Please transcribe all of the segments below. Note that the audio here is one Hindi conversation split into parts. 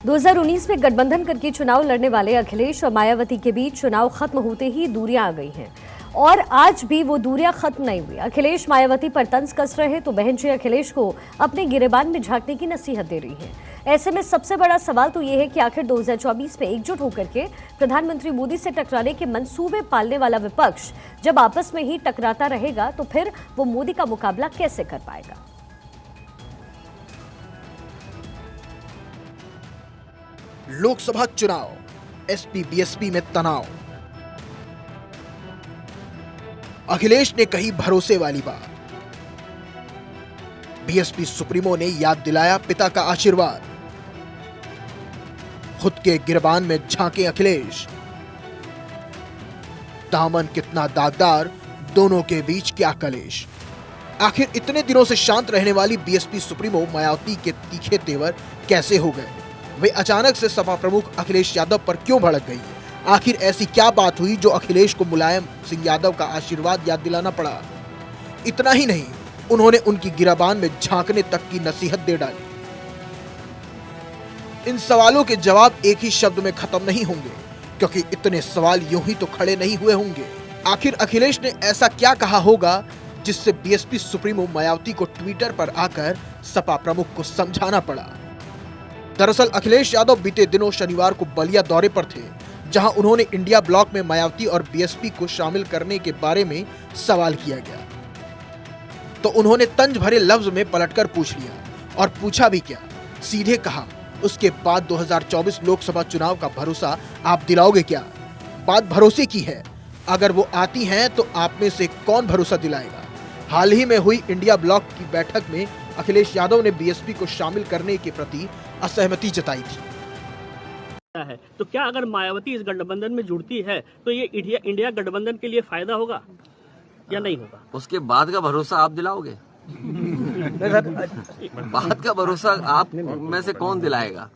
2019 में गठबंधन करके चुनाव लड़ने वाले अखिलेश और मायावती के बीच चुनाव खत्म होते ही दूरियां आ गई हैं और आज भी वो दूरियां खत्म नहीं हुई। अखिलेश मायावती पर तंज कस रहे तो बहन जी अखिलेश को अपने गिरेबान में झांकने की नसीहत दे रही हैं। ऐसे में सबसे बड़ा सवाल तो ये है कि आखिर 2024 में एकजुट होकर के प्रधानमंत्री मोदी से टकराने के मंसूबे पालने वाला विपक्ष जब आपस में ही टकराता रहेगा तो फिर वो मोदी का मुकाबला कैसे कर पाएगा। लोकसभा चुनाव, एसपी बीएसपी में तनाव। अखिलेश ने कही भरोसे वाली बात, बीएसपी सुप्रीमो ने याद दिलाया पिता का आशीर्वाद। खुद के गिरबान में झांके अखिलेश, दामन कितना दागदार, दोनों के बीच क्या कलेश। आखिर इतने दिनों से शांत रहने वाली बीएसपी सुप्रीमो मायावती के तीखे तेवर कैसे हो गए? वे अचानक से सपा प्रमुख अखिलेश यादव पर क्यों भड़क गई? आखिर ऐसी क्या बात हुई जो अखिलेश को मुलायम सिंह यादव का आशीर्वाद याद दिलाना पड़ा? इतना ही नहीं, उन्होंने उनकी गिराबान में झांकने तक की नसीहत दे डाली। इन सवालों के जवाब एक ही शब्द में खत्म नहीं होंगे, क्योंकि इतने सवाल यूं ही तो खड़े नहीं हुए होंगे। आखिर अखिलेश ने ऐसा क्या कहा होगा जिससे बीएसपी सुप्रीमो मायावती को ट्विटर पर आकर सपा प्रमुख को समझाना पड़ा? दरअसल अखिलेश यादव बीते दिनों शनिवार को बलिया दौरे पर थे, जहां उन्होंने इंडिया ब्लॉक में मायावती और बीएसपी को शामिल करने के बारे में सवाल किया गया तो उन्होंने तंज भरे लफ्ज में पलटकर पूछ लिया, और पूछा भी क्या, सीधे कहा, उसके बाद 2024 लोकसभा चुनाव का भरोसा आप दिलाओगे क्या? बात भरोसे की है, अगर वो आती हैं तो आप में से कौन भरोसा दिलाएगा? हाल ही में हुई इंडिया ब्लॉक की बैठक में अखिलेश यादव ने बीएसपी को शामिल करने के प्रति असहमति जताई थी। है तो क्या अगर मायावती इस गठबंधन में जुड़ती है तो ये इंडिया गठबंधन के लिए फायदा होगा या नहीं होगा? उसके बाद का भरोसा आप दिलाओगे? बाद का भरोसा आप में से कौन दिलाएगा?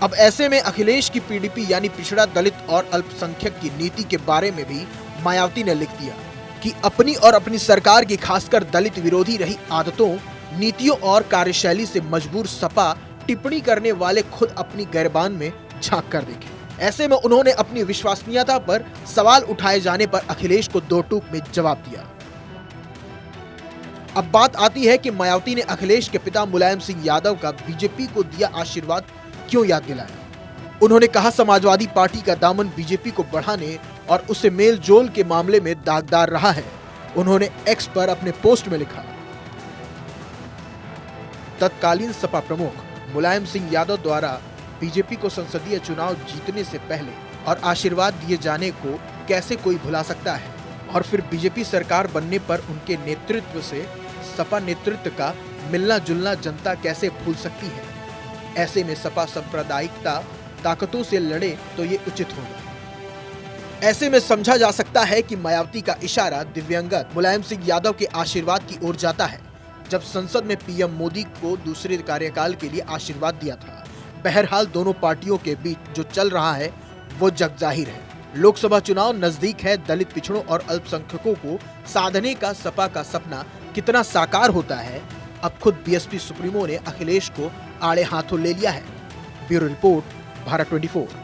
अब ऐसे में अखिलेश की पीडीपी यानी पिछड़ा, दलित और अल्पसंख्यक की नीति के बारे में भी मायावती ने लिख दिया कि अपनी और अपनी सरकार की खासकर दलित विरोधी रही आदतों, नीतियों और कार्यशैली से मजबूर सपा टिप्पणी करने वाले खुद अपनी गिरबान में झांक कर देखें। ऐसे में उन्होंने अपनी विश्वसनीयता पर सवाल उठाए जाने पर अखिलेश को दो टूक में जवाब दिया। अब बात आती है कि मायावती ने अखिलेश के पिता मुलायम सिंह यादव का बीजेपी को दिया आशीर्वाद क्यों याद दिलाया? उन्होंने कहा, समाजवादी पार्टी का दामन बीजेपी को बढ़ाने और उसे मेल जोल के मामले में दागदार रहा है। उन्होंने एक्स पर अपने पोस्ट में लिखा, तत्कालीन सपा प्रमुख मुलायम सिंह यादव द्वारा बीजेपी को संसदीय चुनाव जीतने से पहले और आशीर्वाद दिए जाने को कैसे कोई भुला सकता है? और फिर बीजेपी सरकार बनने पर उनके नेतृत्व से सपा नेतृत्व का मिलना जुलना जनता कैसे भूल सकती है? ऐसे में सपा सांप्रदायिकता ताकतों से लड़े तो ये उचित होगा। ऐसे में समझा जा सकता है कि मायावती का इशारा दिव्यांगत मुलायम सिंह यादव के आशीर्वाद की ओर जाता है, जब संसद में पीएम मोदी को दूसरे कार्यकाल के लिए आशीर्वाद दिया था। बहरहाल दोनों पार्टियों के बीच जो चल रहा है वो जग जाहिर है। लोकसभा चुनाव नजदीक है। दलित पिछड़ों और अल्पसंख्यकों को साधने का सपा का सपना कितना साकार होता है, अब खुद बीएसपी सुप्रीमो ने अखिलेश को आड़े हाथों ले लिया है। Bureau report, Bharat 24।